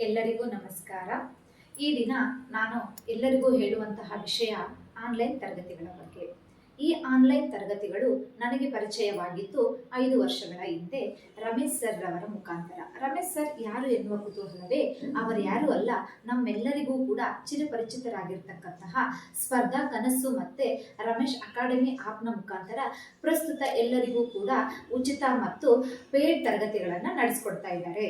ಎಲ್ಲರಿಗೂ ನಮಸ್ಕಾರ. ಈ ದಿನ ನಾನು ಎಲ್ಲರಿಗೂ ಹೇಳುವಂತಹ ವಿಷಯ ಆನ್ಲೈನ್ ತರಗತಿಗಳ ಬಗ್ಗೆ. ಈ ಆನ್ಲೈನ್ ತರಗತಿಗಳು ನನಗೆ ಪರಿಚಯವಾಗಿದ್ದು 5 ವರ್ಷಗಳ ಹಿಂದೆ ರಮೇಶ್ ಸರ್ ರವರ ಮುಖಾಂತರ. ರಮೇಶ್ ಸರ್ ಯಾರು ಎನ್ನುವ ಕುತೂಹಲವೇ? ಅವರು ಯಾರು ಅಲ್ಲ, ನಮ್ಮೆಲ್ಲರಿಗೂ ಕೂಡ ಚಿರಪರಿಚಿತರಾಗಿರ್ತಕ್ಕಂತಹ ಸ್ಪರ್ಧಾ ಕನಸು ಮತ್ತೆ ರಮೇಶ್ ಅಕಾಡೆಮಿ ಆಪ್ನ ಮುಖಾಂತರ ಪ್ರಸ್ತುತ ಎಲ್ಲರಿಗೂ ಕೂಡ ಉಚಿತ ಮತ್ತು ಪೇಡ್ ತರಗತಿಗಳನ್ನು ನಡೆಸಿಕೊಡ್ತಾ ಇದ್ದಾರೆ.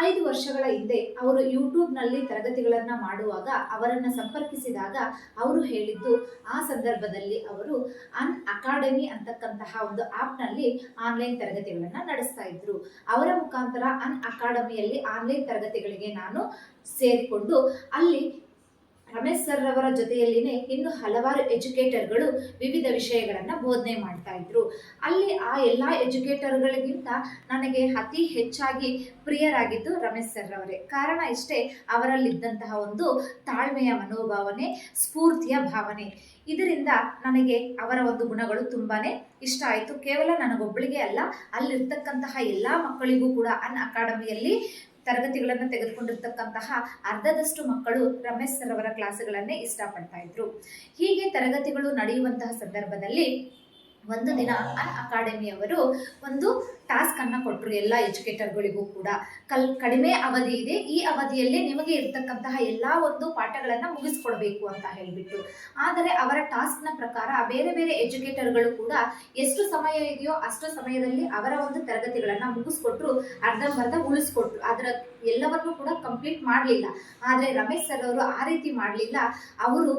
5 ವರ್ಷಗಳ ಹಿಂದೆ ಅವರು ಯೂಟ್ಯೂಬ್ನಲ್ಲಿ ತರಗತಿಗಳನ್ನು ಮಾಡುವಾಗ ಅವರನ್ನು ಸಂಪರ್ಕಿಸಿದಾಗ ಅವರು ಹೇಳಿದ್ದು, ಆ ಸಂದರ್ಭದಲ್ಲಿ ಅವರು ಅನ್ ಅಕಾಡೆಮಿ ಅಂತಕ್ಕಂತಹ ಒಂದು ಆಪ್ನಲ್ಲಿ ಆನ್ಲೈನ್ ತರಗತಿಗಳನ್ನು ನಡೆಸ್ತಾ ಇದ್ರು. ಅವರ ಮುಖಾಂತರ ಅನ್ ಅಕಾಡೆಮಿಯಲ್ಲಿ ಆನ್ಲೈನ್ ತರಗತಿಗಳಿಗೆ ನಾನು ಸೇರಿಕೊಂಡು ಅಲ್ಲಿ ರಮೇಶ್ ಸರ್ ಅವರ ಜೊತೆಯಲ್ಲಿನೇ ಇನ್ನು ಹಲವಾರು ಎಜುಕೇಟರ್ಗಳು ವಿವಿಧ ವಿಷಯಗಳನ್ನು ಬೋಧನೆ ಮಾಡ್ತಾ ಇದ್ರು. ಅಲ್ಲಿ ಆ ಎಲ್ಲ ಎಜುಕೇಟರ್ಗಳಿಗಿಂತ ನನಗೆ ಅತಿ ಹೆಚ್ಚಾಗಿ ಪ್ರಿಯರಾಗಿದ್ದು ರಮೇಶ್ ಸರ್ ಅವರೇ. ಕಾರಣ ಇಷ್ಟೇ, ಅವರಲ್ಲಿದ್ದಂತಹ ಒಂದು ತಾಳ್ಮೆಯ ಮನೋಭಾವನೆ, ಸ್ಫೂರ್ತಿಯ ಭಾವನೆ. ಇದರಿಂದ ನನಗೆ ಅವರ ಒಂದು ಗುಣಗಳು ತುಂಬಾನೇ ಇಷ್ಟ ಆಯಿತು. ಕೇವಲ ನನಗೊಬ್ಬಳಿಗೆ ಅಲ್ಲ, ಅಲ್ಲಿರ್ತಕ್ಕಂತಹ ಎಲ್ಲ ಮಕ್ಕಳಿಗೂ ಕೂಡ ಅನ್ ಅಕಾಡೆಮಿಯಲ್ಲಿ ತರಗತಿಗಳನ್ನು ತೆಗೆದುಕೊಂಡಿರ್ತಕ್ಕಂತಹ ಅರ್ಧದಷ್ಟು ಮಕ್ಕಳು ರಮೇಶ್ ಸರ್ ಅವರ ಕ್ಲಾಸ್ಗಳನ್ನೇ ಇಷ್ಟಪಡ್ತಾ ಇದ್ರು. ಹೀಗೆ ತರಗತಿಗಳು ನಡೆಯುವಂತಹ ಸಂದರ್ಭದಲ್ಲಿ ಒಂದು ದಿನ ಅನ್ ಅಕಾಡೆಮಿಯವರು ಒಂದು ಟಾಸ್ಕ್ ಅನ್ನ ಕೊಟ್ಟರು ಎಲ್ಲ ಎಜುಕೇಟರ್ಗಳಿಗೂ ಕೂಡ. ಕಡಿಮೆ ಅವಧಿ ಇದೆ, ಈ ಅವಧಿಯಲ್ಲೇ ನಿಮಗೆ ಇರ್ತಕ್ಕಂತಹ ಎಲ್ಲ ಒಂದು ಪಾಠಗಳನ್ನು ಮುಗಿಸ್ಕೊಡ್ಬೇಕು ಅಂತ ಹೇಳಿಬಿಟ್ಟು. ಆದರೆ ಅವರ ಟಾಸ್ಕ್ನ ಪ್ರಕಾರ ಬೇರೆ ಬೇರೆ ಎಜುಕೇಟರ್ಗಳು ಕೂಡ ಎಷ್ಟು ಸಮಯ ಇದೆಯೋ ಅಷ್ಟು ಸಮಯದಲ್ಲಿ ಅವರ ಒಂದು ತರಗತಿಗಳನ್ನು ಮುಗಿಸ್ಕೊಟ್ರು, ಅರ್ಧಂಬರ್ಧ ಉಳಿಸ್ಕೊಟ್ರು. ಅದರ ಎಲ್ಲವನ್ನೂ ಕೂಡ ಕಂಪ್ಲೀಟ್ ಮಾಡಲಿಲ್ಲ. ಆದರೆ ರಮೇಶ್ ಸರ್ ಅವರು ಆ ರೀತಿ ಮಾಡಲಿಲ್ಲ. ಅವರು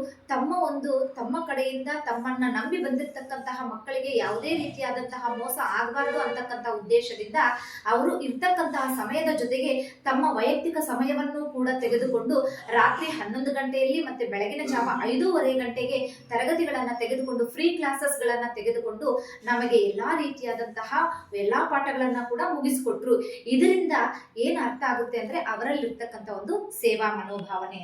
ತಮ್ಮ ಕಡೆಯಿಂದ ತಮ್ಮನ್ನ ನಂಬಿ ಬಂದಿರತಕ್ಕಂತಹ ಮಕ್ಕಳಿಗೆ ಯಾವುದೇ ರೀತಿಯಾದಂತಹ ಮೋಸ ಆಗಬಾರ್ದು ಅಂತಕ್ಕಂಥ ಉದ್ದೇಶದಿಂದ ಅವರು ಇರ್ತಕ್ಕಂತಹ ಸಮಯದ ಜೊತೆಗೆ ತಮ್ಮ ವೈಯಕ್ತಿಕ ಸಮಯವನ್ನು ಕೂಡ ತೆಗೆದುಕೊಂಡು ರಾತ್ರಿ 11 ಗಂಟೆಯಲ್ಲಿ ಮತ್ತೆ ಬೆಳಗಿನ ಜಾವ 5:30 ಗಂಟೆಗೆ ತರಗತಿಗಳನ್ನ ತೆಗೆದುಕೊಂಡು ಫ್ರೀ ಕ್ಲಾಸಸ್ಗಳನ್ನ ತೆಗೆದುಕೊಂಡು ನಮಗೆ ಎಲ್ಲಾ ರೀತಿಯಾದಂತಹ ಎಲ್ಲಾ ಪಾಠಗಳನ್ನ ಕೂಡ ಮುಗಿಸ್ಕೊಟ್ರು. ಇದರಿಂದ ಏನ್ ಅರ್ಥ ಆಗುತ್ತೆ ಅಂದ್ರೆ ಅವರಲ್ಲಿರ್ತಕ್ಕಂಥ ಒಂದು ಸೇವಾ ಮನೋಭಾವನೆ.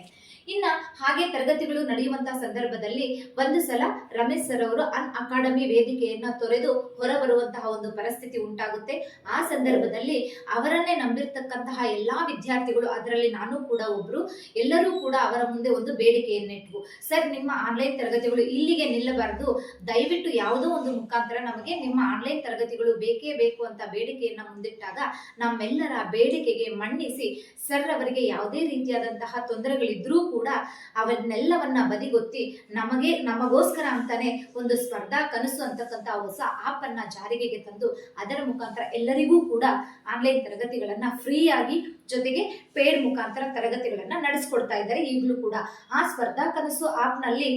ಇನ್ನ ಹಾಗೆ ತರಗತಿಗಳು ನಡೆಯುವಂತಹ ಸಂದರ್ಭದಲ್ಲಿ ಒಂದು ಸಲ ರಮೇಶ್ ಸರ್ ಅವರು ಅನ್ ಅಕಾಡೆಮಿ ವೇದಿಕೆಯನ್ನ ತೊರೆದು ಹೊರಬರುವಂತಹ ಒಂದು ಪರಿಸ್ಥಿತಿ ಉಂಟಾಗುತ್ತೆ. ಆ ಸಂದರ್ಭದಲ್ಲಿ ಅವರನ್ನೇ ನಂಬಿರ್ತಕ್ಕಂತಹ ಎಲ್ಲಾ ವಿದ್ಯಾರ್ಥಿಗಳು, ಅದರಲ್ಲಿ ನಾನು ಕೂಡ ಒಬ್ರು, ಎಲ್ಲರೂ ಕೂಡ ಅವರ ಮುಂದೆ ಒಂದು ಬೇಡಿಕೆಯನ್ನಿಟ್ವು. ಸರ್, ನಿಮ್ಮ ಆನ್ಲೈನ್ ತರಗತಿಗಳು ಇಲ್ಲಿಗೆ ನಿಲ್ಲಬಾರದು, ದಯವಿಟ್ಟು ಯಾವುದೋ ಒಂದು ಮುಖಾಂತರ ನಮಗೆ ನಿಮ್ಮ ಆನ್ಲೈನ್ ತರಗತಿಗಳು ಬೇಕೇ ಬೇಕು ಅಂತ ಬೇಡಿಕೆಯನ್ನ ಮುಂದಿಟ್ಟಾಗ ನಮ್ಮೆಲ್ಲರ ಬೇಡಿಕೆಗೆ ಮನ್ನಿಸಿ ಸರ್ ಅವರಿಗೆ ಯಾವುದೇ ರೀತಿಯಾದಂತಹ ತೊಂದರೆಗಳಿದ್ರೂ ಕೂಡ ಅವನ್ನೆಲ್ಲವನ್ನ ಬದಿಗೊತ್ತಿ ನಮಗೋಸ್ಕರ ಅಂತಾನೆ ಒಂದು ಸ್ಪರ್ಧಾ ಕನಸು ಅಂತಕ್ಕಂಥ ಹೊಸ ಆಪ್ ಅನ್ನ ಜಾರಿಗೆ ತಂದು ಅದರ ಮುಖಾಂತರ ಎಲ್ಲರಿಗೂ ಕೂಡ ಆನ್ಲೈನ್ ತರಗತಿಗಳನ್ನ ಫ್ರೀ ಆಗಿ ಜೊತೆಗೆ ಪೇಡ್ ಮುಖಾಂತರ ತರಗತಿಗಳನ್ನ ನಡೆಸ್ಕೊಡ್ತಾ ಇದ್ದಾರೆ ಈಗಲೂ ಕೂಡ. ಆ ಸ್ಪರ್ಧಾ ಕನಸು ಆಪ್ ನಲ್ಲಿ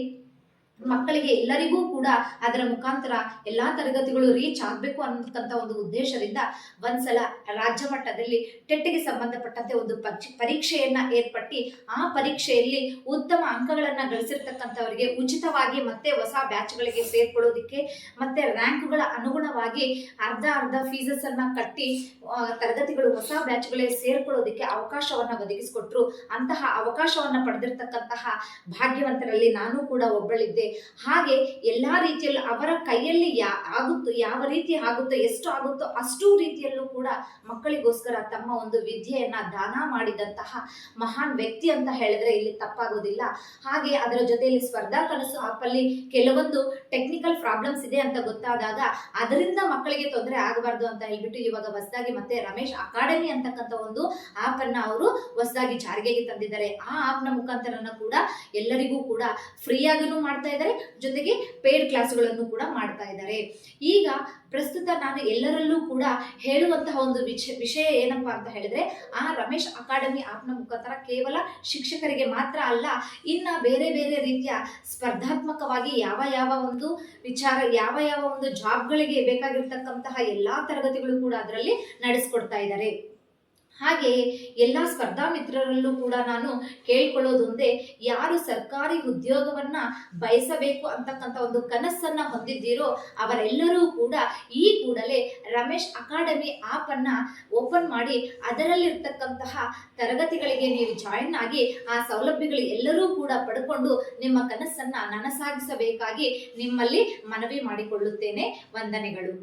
ಮಕ್ಕಳಿಗೆ ಎಲ್ಲರಿಗೂ ಕೂಡ ಅದರ ಮುಖಾಂತರ ಎಲ್ಲಾ ತರಗತಿಗಳು ರೀಚ್ ಆಗ್ಬೇಕು ಅನ್ನತಕ್ಕಂಥ ಒಂದು ಉದ್ದೇಶದಿಂದ ಒಂದ್ಸಲ ರಾಜ್ಯ ಮಟ್ಟದಲ್ಲಿ ಟೆಟ್ಗೆ ಸಂಬಂಧಪಟ್ಟಂತೆ ಒಂದು ಪರೀಕ್ಷೆಯನ್ನ ಏರ್ಪಟ್ಟಿ ಆ ಪರೀಕ್ಷೆಯಲ್ಲಿ ಉತ್ತಮ ಅಂಕಗಳನ್ನ ಗಳಿಸಿರ್ತಕ್ಕಂಥವರಿಗೆ ಉಚಿತವಾಗಿ ಮತ್ತೆ ಹೊಸ ಬ್ಯಾಚ್ಗಳಿಗೆ ಸೇರ್ಕೊಳ್ಳೋದಿಕ್ಕೆ ಮತ್ತೆ ರ್ಯಾಂಕ್ಗಳ ಅನುಗುಣವಾಗಿ ಅರ್ಧ ಫೀಸಸ್ ಅನ್ನ ಕಟ್ಟಿ ತರಗತಿಗಳು ಹೊಸ ಬ್ಯಾಚ್ಗಳಿಗೆ ಸೇರ್ಕೊಳ್ಳೋದಿಕ್ಕೆ ಅವಕಾಶವನ್ನ ಒದಗಿಸಿಕೊಟ್ರು. ಅಂತಹ ಅವಕಾಶವನ್ನ ಪಡೆದಿರ್ತಕ್ಕಂತಹ ಭಾಗ್ಯವಂತರಲ್ಲಿ ನಾನು ಕೂಡ ಒಬ್ಬಳಿದ್ದೆ. ಹಾಗೆ ಎಲ್ಲಾ ರೀತಿಯಲ್ಲೂ ಅವರ ಕೈಯಲ್ಲಿ ಯಾವ ರೀತಿ ಆಗುತ್ತೋ, ಎಷ್ಟು ಆಗುತ್ತೋ ಅಷ್ಟು ರೀತಿಯಲ್ಲೂ ಕೂಡ ಮಕ್ಕಳಿಗೋಸ್ಕರ ತಮ್ಮ ಒಂದು ವಿದ್ಯೆಯನ್ನ ದಾನ ಮಾಡಿದಂತಹ ಮಹಾನ್ ವ್ಯಕ್ತಿ ಅಂತ ಹೇಳಿದ್ರೆ ಇಲ್ಲಿ ತಪ್ಪಾಗೋದಿಲ್ಲ. ಹಾಗೆ ಅದರ ಜೊತೆಯಲ್ಲಿ ಸ್ಪರ್ಧಾ ಕನಸು ಆಪ್ ಅಲ್ಲಿ ಕೆಲವೊಂದು ಟೆಕ್ನಿಕಲ್ ಪ್ರಾಬ್ಲಮ್ಸ್ ಇದೆ ಅಂತ ಗೊತ್ತಾದಾಗ ಅದರಿಂದ ಮಕ್ಕಳಿಗೆ ತೊಂದರೆ ಆಗಬಾರ್ದು ಅಂತ ಹೇಳ್ಬಿಟ್ಟು ಇವಾಗ ಹೊಸದಾಗಿ ಮತ್ತೆ ರಮೇಶ್ ಅಕಾಡೆಮಿ ಅಂತಕ್ಕಂಥ ಒಂದು ಆಪ್ ಅನ್ನ ಅವರು ಹೊಸದಾಗಿ ಜಾರಿಗೆ ತಂದಿದ್ದಾರೆ. ಆ ಆಪ್ ನ ಮುಖಾಂತರ ಕೂಡ ಎಲ್ಲರಿಗೂ ಕೂಡ ಫ್ರೀ ಆಗಿನೂ ಮಾಡ್ತಾ ಇದ್ದಾರೆ, ಜೊತೆಗೆ ಪೇಡ್ ಕ್ಲಾಸ್ಗಳನ್ನು ಕೂಡ ಮಾಡ್ತಾ ಇದ್ದಾರೆ. ಈಗ ಪ್ರಸ್ತುತ ನಾನು ಎಲ್ಲರಲ್ಲೂ ಕೂಡ ಹೇಳುವಂತಹ ಒಂದು ವಿಷಯ ಏನಪ್ಪಾ ಅಂತ ಹೇಳಿದ್ರೆ, ಆ ರಮೇಶ್ ಅಕಾಡೆಮಿ ಆಪ್ನ ಮುಖಾಂತರ ಕೇವಲ ಶಿಕ್ಷಕರಿಗೆ ಮಾತ್ರ ಅಲ್ಲ, ಇನ್ನ ಬೇರೆ ಬೇರೆ ರೀತಿಯ ಸ್ಪರ್ಧಾತ್ಮಕವಾಗಿ ಯಾವ ಒಂದು ವಿಚಾರ, ಯಾವ ಒಂದು ಜಾಬ್ಗಳಿಗೆ ಬೇಕಾಗಿರ್ತಕ್ಕಂತಹ ಎಲ್ಲಾ ತರಗತಿಗಳು ಕೂಡ ಅದರಲ್ಲಿ ನಡೆಸ್ಕೊಡ್ತಾ ಇದ್ದಾರೆ. ಹಾಗೆಯೇ ಎಲ್ಲ ಸ್ಪರ್ಧಾ ಮಿತ್ರರಲ್ಲೂ ಕೂಡ ನಾನು ಕೇಳ್ಕೊಳ್ಳೋದೊಂದೇ, ಯಾರು ಸರ್ಕಾರಿ ಉದ್ಯೋಗವನ್ನ ಬಯಸಬೇಕು ಅಂತಕ್ಕಂಥ ಒಂದು ಕನಸನ್ನ ಹೊಂದಿದ್ದೀರೋ ಅವರೆಲ್ಲರೂ ಕೂಡ ಈ ಕೂಡಲೇ ರಮೇಶ್ ಅಕಾಡೆಮಿ ಆಪ್ ಅನ್ನ ಓಪನ್ ಮಾಡಿ ಅದರಲ್ಲಿರ್ತಕ್ಕಂತಹ ತರಗತಿಗಳಿಗೆ ನೀವು ಜಾಯಿನ್ ಆಗಿ ಆ ಸೌಲಭ್ಯಗಳು ಎಲ್ಲರೂ ಕೂಡ ಪಡ್ಕೊಂಡು ನಿಮ್ಮ ಕನಸನ್ನ ನನಸಾಗಿಸಬೇಕಾಗಿ ನಿಮ್ಮಲ್ಲಿ ಮನವಿ ಮಾಡಿಕೊಳ್ಳುತ್ತೇನೆ. ವಂದನೆಗಳು.